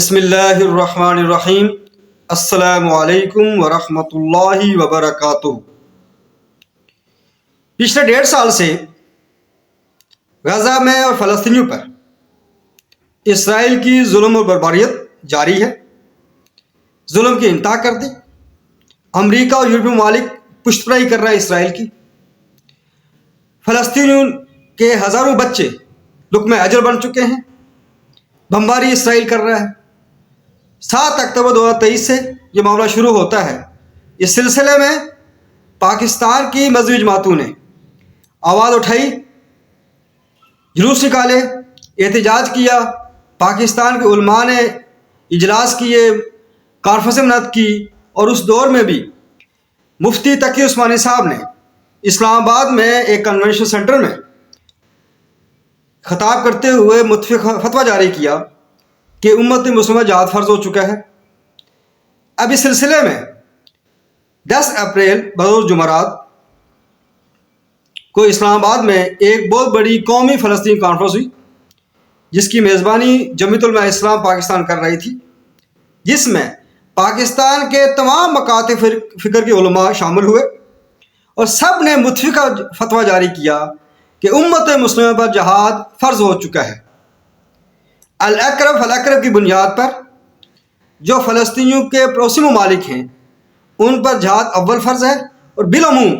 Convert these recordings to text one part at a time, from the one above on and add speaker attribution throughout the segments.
Speaker 1: بسم اللہ الرحمن الرحیم۔ السلام علیکم ورحمۃ اللہ وبرکاتہ۔ پچھلے 1.5 سال سے غزہ میں اور فلسطینیوں پر اسرائیل کی ظلم و بربریت جاری ہے۔ ظلم کی انتہا کر دی۔ امریکہ اور یورپی ممالک پشت پرائی کر رہا ہے اسرائیل کی۔ فلسطینیوں کے ہزاروں بچے لقمہ اجر بن چکے ہیں۔ بمباری اسرائیل کر رہا ہے۔ 7 اکتوبر 2023 سے یہ معاملہ شروع ہوتا ہے۔ اس سلسلے میں پاکستان کی مذہبی جماعتوں نے آواز اٹھائی، جلوس نکالے، احتجاج کیا۔ پاکستان کے علماء نے اجلاس کیے، کانفرنس منعقد کی، اور اس دور میں بھی مفتی تقی عثمانی صاحب نے اسلام آباد میں ایک کنونشن سینٹر میں خطاب کرتے ہوئے متفق فتویٰ جاری کیا کہ امت مسلمہ جہاد فرض ہو چکا ہے۔ اب اس سلسلے میں 10 اپریل بروز جمعرات کو اسلام آباد میں ایک بہت بڑی قومی فلسطین کانفرنس ہوئی، جس کی میزبانی جمعیت علماء اسلام پاکستان کر رہی تھی، جس میں پاکستان کے تمام مکاتب فکر کے علماء شامل ہوئے اور سب نے متفقہ فتویٰ جاری کیا کہ امت مسلمہ پر جہاد فرض ہو چکا ہے۔ الاقرب فالاقرب کی بنیاد پر جو فلسطینیوں کے پڑوسی ممالک ہیں ان پر جہاد اول فرض ہے، اور بالعموم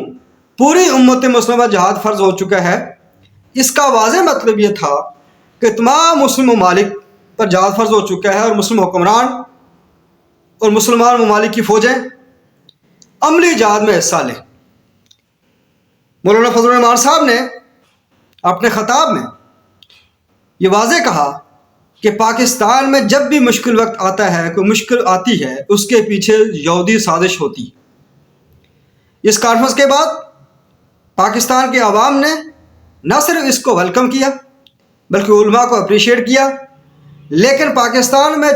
Speaker 1: پوری امت مسلمہ پر جہاد فرض ہو چکا ہے۔ اس کا واضح مطلب یہ تھا کہ تمام مسلم ممالک پر جہاد فرض ہو چکا ہے، اور مسلم حکمران اور مسلمان ممالک کی فوجیں عملی جہاد میں حصہ لیں۔ مولانا فضل الرحمان صاحب نے اپنے خطاب میں یہ واضح کہا کہ پاکستان میں جب بھی مشکل وقت آتا ہے، کوئی مشکل آتی ہے، اس کے پیچھے یہودی سازش ہوتی ہے۔ اس کانفرنس کے بعد پاکستان کے عوام نے نہ صرف اس کو ویلکم کیا بلکہ علماء کو اپریشیٹ کیا، لیکن پاکستان میں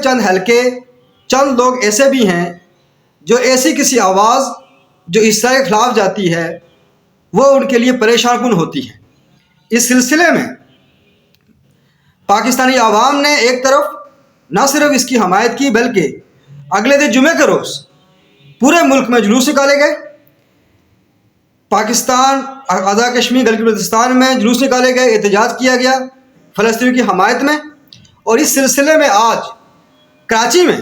Speaker 1: چند لوگ ایسے بھی ہیں جو ایسی کسی آواز جو اسرائیل کے خلاف جاتی ہے وہ ان کے لیے پریشان کن ہوتی ہے۔ اس سلسلے میں پاکستانی عوام نے ایک طرف نہ صرف اس کی حمایت کی بلکہ اگلے دن جمعے کے روز پورے ملک میں جلوس نکالے گئے۔ پاکستان آزاد کشمیر گلگت بلتستان میں جلوس نکالے گئے، احتجاج کیا گیا فلسطینیوں کی حمایت میں، اور اس سلسلے میں آج کراچی میں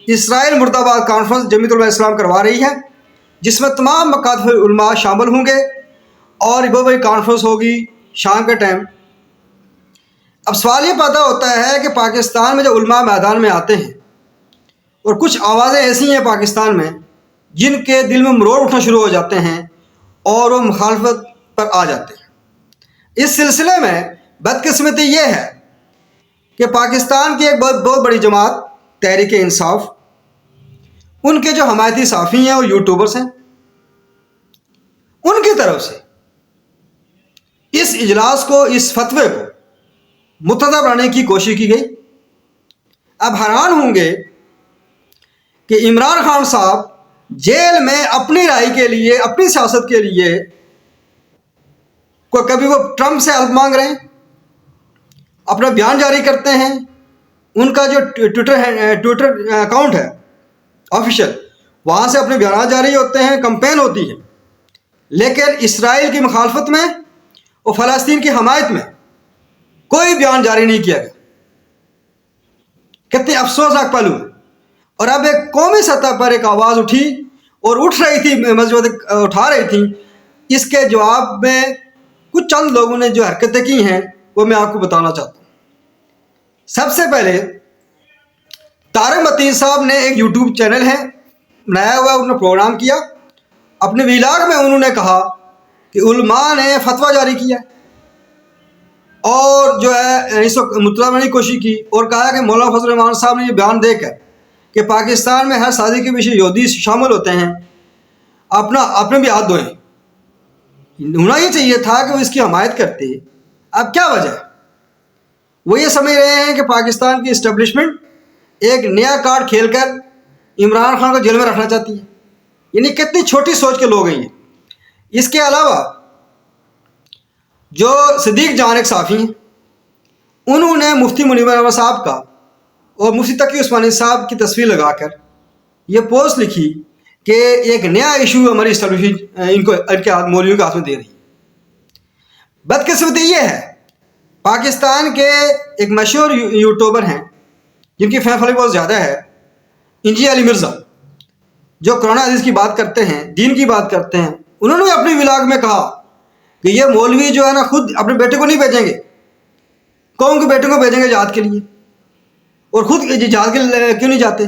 Speaker 1: اسرائیل مرد آباد کانفرنس جمعیت علماء اسلام کروا رہی ہے، جس میں تمام مکاتب علماء شامل ہوں گے، اور وہ بڑی کانفرنس ہوگی شام کے ٹائم۔ اب سوال یہ پیدا ہوتا ہے کہ پاکستان میں جو علماء میدان میں آتے ہیں، اور کچھ آوازیں ایسی ہیں پاکستان میں جن کے دل میں مروڑ اٹھنا شروع ہو جاتے ہیں اور وہ مخالفت پر آ جاتے ہیں۔ اس سلسلے میں بدقسمتی یہ ہے کہ پاکستان کی ایک بہت بڑی جماعت تحریک انصاف، ان کے جو حمایتی صحافی ہیں اور یوٹیوبرس ہیں، ان کی طرف سے اس اجلاس کو، اس فتوے کو متضع بنانے کی کوشش کی گئی۔ اب حیران ہوں گے کہ عمران خان صاحب جیل میں اپنی رائے کے لیے، اپنی سیاست کے لیے کبھی وہ ٹرمپ سے ہیلپ مانگ رہے ہیں، اپنا بیان جاری کرتے ہیں، ان کا جو ٹویٹر اکاؤنٹ ہے آفیشیل، وہاں سے اپنے بیانات جاری ہوتے ہیں، کمپین ہوتی ہے، لیکن اسرائیل کی مخالفت میں اور فلسطین کی حمایت میں کوئی بیان جاری نہیں کیا گیا۔ کتنی افسوسناک پہلو ہے۔ اور اب ایک قومی سطح پر ایک آواز اٹھی اور اٹھ رہی تھی، مسجد اٹھا رہی تھی، اس کے جواب میں کچھ چند لوگوں نے جو حرکتیں کی ہیں وہ میں آپ کو بتانا چاہتا ہوں۔ سب سے پہلے طارق متین صاحب نے ایک یوٹیوب چینل ہے بنایا ہوا، انہوں نے پروگرام کیا، اپنے ویلاگ میں انہوں نے کہا کہ علماء نے فتویٰ جاری کیا اور جو ہے اس وقت مطلع بنانے کی کوشش کی، اور کہا کہ مولانا فضل الرحمان صاحب نے یہ بیان دے کر کہ پاکستان میں ہر سازش کے پیچھے یہودی شامل ہوتے ہیں، اپنے بھی ہاتھ دھوئیں۔ ہونا یہ چاہیے تھا کہ وہ اس کی حمایت کرتے۔ اب کیا وجہ ہے؟ وہ یہ سمجھ رہے ہیں کہ پاکستان کی اسٹیبلشمنٹ ایک نیا کارڈ کھیل کر عمران خان کو جیل میں رکھنا چاہتی ہے۔ یعنی کتنی چھوٹی سوچ کے لوگ ہیں یہ۔ اس کے علاوہ جو صدیق جان ایک صحافی ہیں، انہوں نے مفتی منیر احمد صاحب کا اور مفتی تقی عثمانی صاحب کی تصویر لگا کر یہ پوسٹ لکھی کہ ایک نیا ایشو ہماری اسٹیبلشمنٹ ان کے مولویوں کے ہاتھ میں دے رہی ہے۔ بدقسمتی یہ ہے، پاکستان کے ایک مشہور یوٹیوبر ہیں جن کی فین فالوئنگ بہت زیادہ ہے، انجی علی مرزا، جو قرآن حدیث کی بات کرتے ہیں، دین کی بات کرتے ہیں، انہوں نے اپنی ولاگ میں کہا کہ یہ مولوی جو ہے نا خود اپنے بیٹے کو نہیں بھیجیں گے، قوم کے بیٹوں کو بھیجیں گے جہاد کے لیے، اور خود جہاد کے لیے کیوں نہیں جاتے؟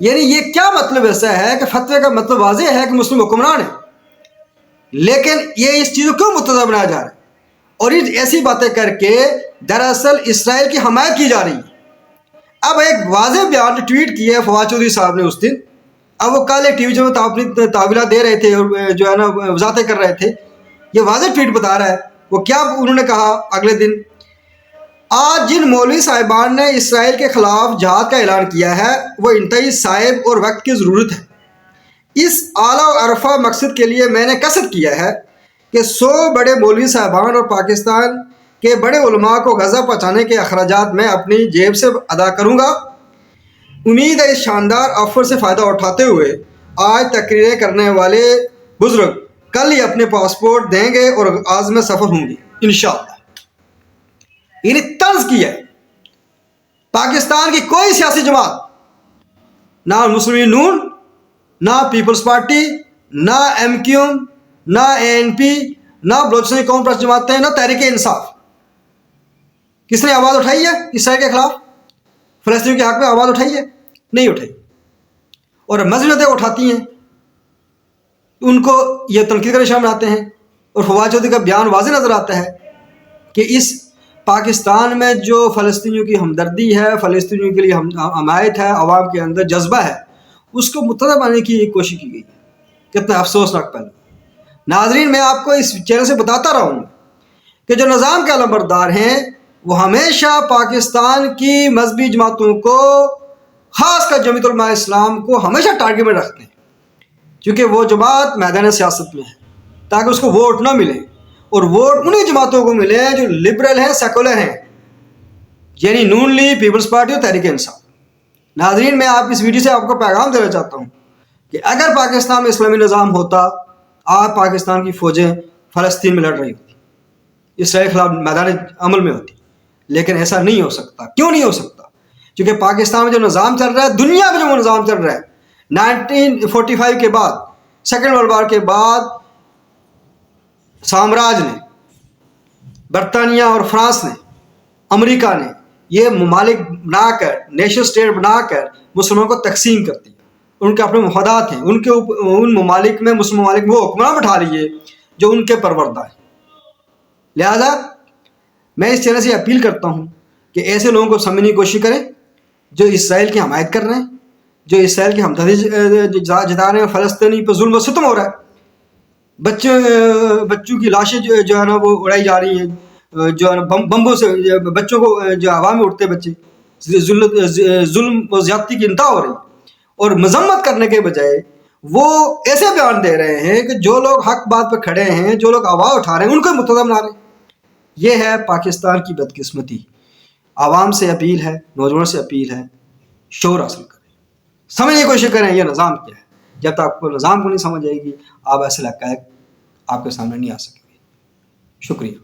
Speaker 1: یعنی یہ کیا مطلب ایسا ہے کہ فتوے کا مطلب واضح ہے کہ مسلم حکمران ہے، لیکن یہ اس چیز کو کیوں متضع بنایا جا رہا ہے اور ایسی باتیں کر کے دراصل اسرائیل کی حمایت کی جا رہی ہے۔ اب ایک واضح بیان ٹویٹ کیا ہے فواد چودھری صاحب نے اس دن، اب وہ کل ایک ٹی وی جو اپنی تعویلات دے رہے تھے اور جو ہے نا وضاحتیں کر رہے تھے، یہ واضح ٹویٹ بتا رہا ہے۔ وہ کیا انہوں نے کہا اگلے دن، آج جن مولوی صاحبان نے اسرائیل کے خلاف جہاد کا اعلان کیا ہے وہ انتہائی صائب اور وقت کی ضرورت ہے۔ اس اعلیٰ و عرفہ مقصد کے لیے میں نے قصد کیا ہے کہ 100 بڑے مولوی صاحبان اور پاکستان کے بڑے علماء کو غزہ پہنچانے کے اخراجات میں اپنی جیب سے ادا کروں گا۔ امید ہے اس شاندار آفر سے فائدہ اٹھاتے ہوئے آج تقریریں کرنے والے بزرگ کل ہی اپنے پاسپورٹ دیں گے اور غاز میں سفر ہوں گے انشاءاللہ۔ یعنی طرز کیا ہے پاکستان کی کوئی سیاسی جماعت، نہ مسلم نون، نہ پیپلز پارٹی، نہ ایم کیو ایم، نہ اے این پی، نہ بلوچستانی قوم پرست جماعتیں، نہ تحریک انصاف، کس نے آواز اٹھائی ہے اسرائیل کے خلاف؟ فلسطین کے حق میں آواز اٹھائی ہے؟ نہیں اٹھائی۔ اور مسجدیں اٹھاتی ہیں، ان کو یہ تنقید کا نشانہ بناتے ہیں، اور فواد چودھری کا بیان واضح نظر آتا ہے کہ اس پاکستان میں جو فلسطینیوں کی ہمدردی ہے، فلسطینیوں کے لیے حمایت ہے، عوام کے اندر جذبہ ہے، اس کو متضع بنانے کی ایک کوشش کی گئی ہے۔ کتنا افسوسناک پہلو۔ ناظرین، میں آپ کو اس چینل سے بتاتا رہوں گا کہ جو نظام کے علمبردار ہیں وہ ہمیشہ پاکستان کی مذہبی جماعتوں کو، خاص کر جمعیت علماء اسلام کو ہمیشہ ٹارگٹ میں رکھتے ہیں، کیونکہ وہ جماعت میدان سیاست میں ہے تاکہ اس کو ووٹ نہ ملے، اور ووٹ انہیں جماعتوں کو ملے جو لبرل ہیں، سیکولر ہیں، یعنی نون لیگ، پیپلز پارٹی اور تحریک انصاف۔ ناظرین، میں آپ اس ویڈیو سے آپ کو پیغام دینا چاہتا ہوں کہ اگر پاکستان میں اسلامی نظام ہوتا، آج پاکستان کی فوجیں فلسطین میں لڑ رہی ہوتی، اسرائیل کے خلاف میدان عمل میں ہوتی، لیکن ایسا نہیں ہو سکتا۔ کیوں نہیں ہو سکتا؟ کیونکہ پاکستان میں جو نظام چل رہا ہے، دنیا میں جو نظام چل رہا ہے 1945 کے بعد، سیکنڈ ورلڈ وار کے بعد، سامراج نے، برطانیہ اور فرانس نے، امریکہ نے یہ ممالک بنا کر، نیشن سٹیٹ بنا کر مسلمانوں کو تقسیم کر دیا۔ ان کے اپنے مفادات ہیں، ان ممالک میں، مسلم ممالک میں وہ حکمران بٹھا لیے جو ان کے پروردہ ہیں۔ لہذا میں اس چینل سے اپیل کرتا ہوں کہ ایسے لوگوں کو سمجھنے کی کوشش کریں جو اسرائیل کی حمایت کر رہے ہیں، جو اسرائیل کی ہمدردی جتا رہے ہیں، فلسطینی پہ ظلم و ستم ہو رہا ہے، بچوں کی لاشیں جو ہے نا وہ اڑائی جا رہی ہیں، جو ہے نا بمبوں سے بچوں کو، جو ہوا میں اڑتے بچے، ظلم و زیادتی کی انتہا ہو رہی ہے، اور مذمت کرنے کے بجائے وہ ایسے بیان دے رہے ہیں کہ جو لوگ حق بات پہ کھڑے ہیں، جو لوگ آواز اٹھا رہے ہیں، ان کو متضع بنا رہے ہیں۔ یہ ہے پاکستان کی بدقسمتی۔ عوام سے اپیل ہے، نوجوانوں سے اپیل ہے، شعور حاصل کریں، سمجھنے کی کوشش کریں یہ نظام کیا ہے۔ جب تک آپ کو نظام کو نہیں سمجھ آئے گی، آپ ایسے حقائق آپ کے سامنے نہیں آ سکیں گے۔ شکریہ۔